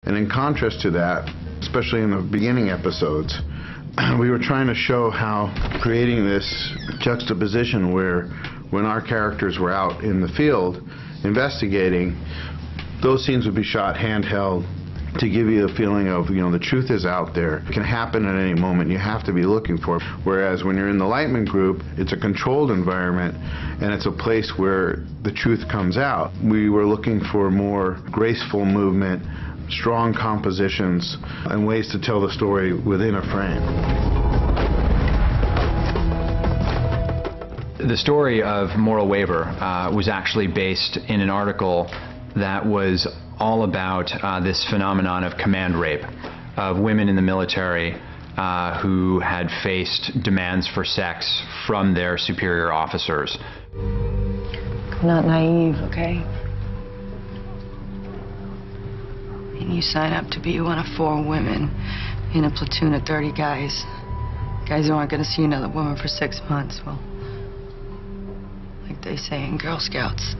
And in contrast to that, especially in the beginning episodes, we were trying to show how creating this juxtaposition where when our characters were out in the field investigating, those scenes would be shot handheld to give you a feeling of, the truth is out there. It can happen at any moment. You have to be looking for it. Whereas when you're in the Lightman group, it's a controlled environment and it's a place where the truth comes out. We were looking for more graceful movement, strong compositions, and ways to tell the story within a frame. The story of Moral Waiver was actually based in an article that was all about this phenomenon of command rape, of women in the military who had faced demands for sex from their superior officers. I'm not naive, okay? And you sign up to be one of 4 women in a platoon of 30 guys. Guys who aren't going to see another woman for 6 months. Well, like they say in Girl Scouts,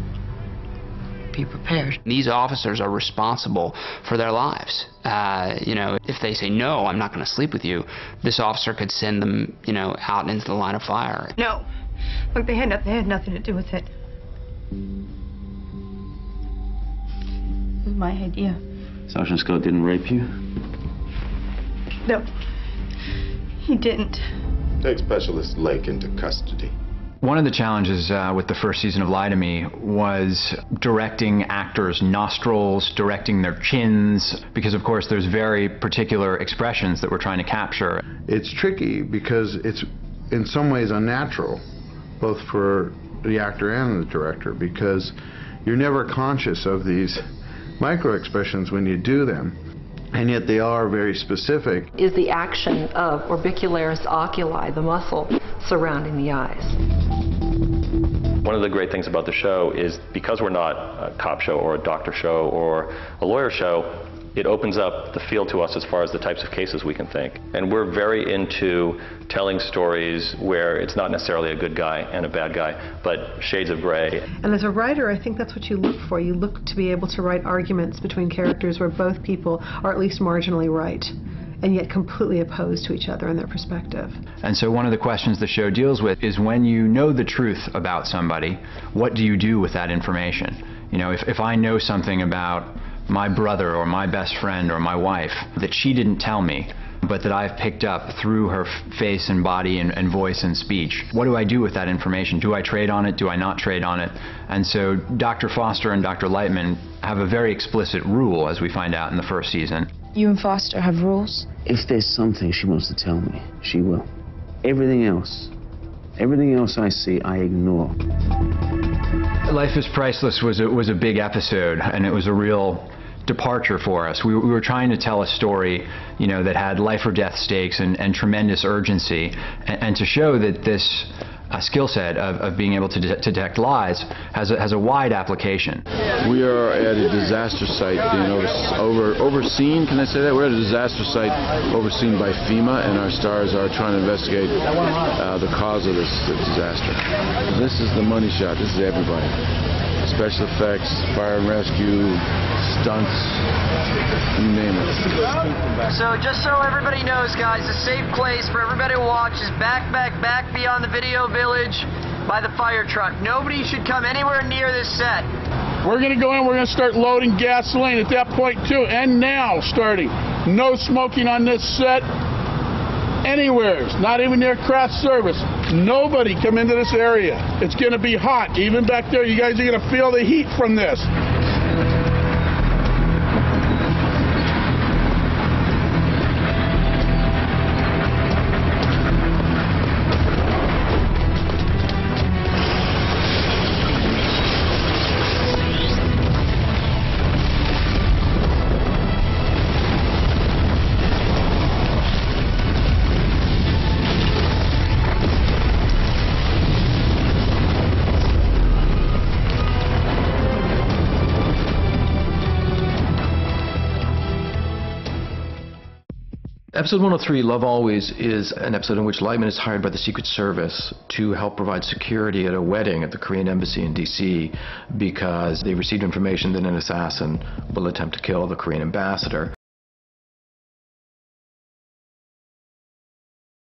be prepared. These officers are responsible for their lives. If they say, no, I'm not going to sleep with you, this officer could send them, out into the line of fire. No. Look, they had nothing to do with it. It was my idea. Sergeant Scott didn't rape you? No, he didn't. Take Specialist Lake into custody. One of the challenges with the first season of Lie to Me was directing actors' nostrils, directing their chins, because of course there's very particular expressions that we're trying to capture. It's tricky because it's in some ways unnatural, both for the actor and the director, because you're never conscious of these micro-expressions when you do them, and yet they are very specific. Is the action of orbicularis oculi, the muscle surrounding the eyes. One of the great things about the show is because we're not a cop show or a doctor show or a lawyer show, it opens up the field to us as far as the types of cases we can think. And we're very into telling stories where it's not necessarily a good guy and a bad guy, but shades of gray. And as a writer, I think that's what you look for. You look to be able to write arguments between characters where both people are at least marginally right, and yet completely opposed to each other in their perspective. And so one of the questions the show deals with is when you know the truth about somebody, what do you do with that information? If I know something about my brother or my best friend or my wife that she didn't tell me, but that I've picked up through her face and body and voice and speech, what do I do with that information? Do I trade on it? Do I not trade on it? And so Dr. Foster and Dr. Lightman have a very explicit rule, as we find out in the first season. You and Foster have rules? If there's something she wants to tell me, she will. Everything else I see, I ignore. Life is Priceless was a big episode, and it was a real departure for us. We were trying to tell a story, that had life or death stakes and tremendous urgency, and to show that this skill set of being able to detect lies has a wide application. We are at a disaster site being overseen, can I say that? We're at a disaster site overseen by FEMA, and our stars are trying to investigate the cause of this disaster. This is the money shot. This is everybody. Special effects, fire and rescue, stunts, you name it. So just so everybody knows, guys, a safe place for everybody to watch is back beyond the video village by the fire truck. Nobody should come anywhere near this set. We're going to go in, we're going to start loading gasoline at that point too, and now starting. No smoking on this set anywhere, not even near craft service. Nobody come into this area. It's going to be hot. Even back there, you guys are going to feel the heat from this. Episode 103, Love Always, is an episode in which Lightman is hired by the Secret Service to help provide security at a wedding at the Korean embassy in D.C. because they received information that an assassin will attempt to kill the Korean ambassador.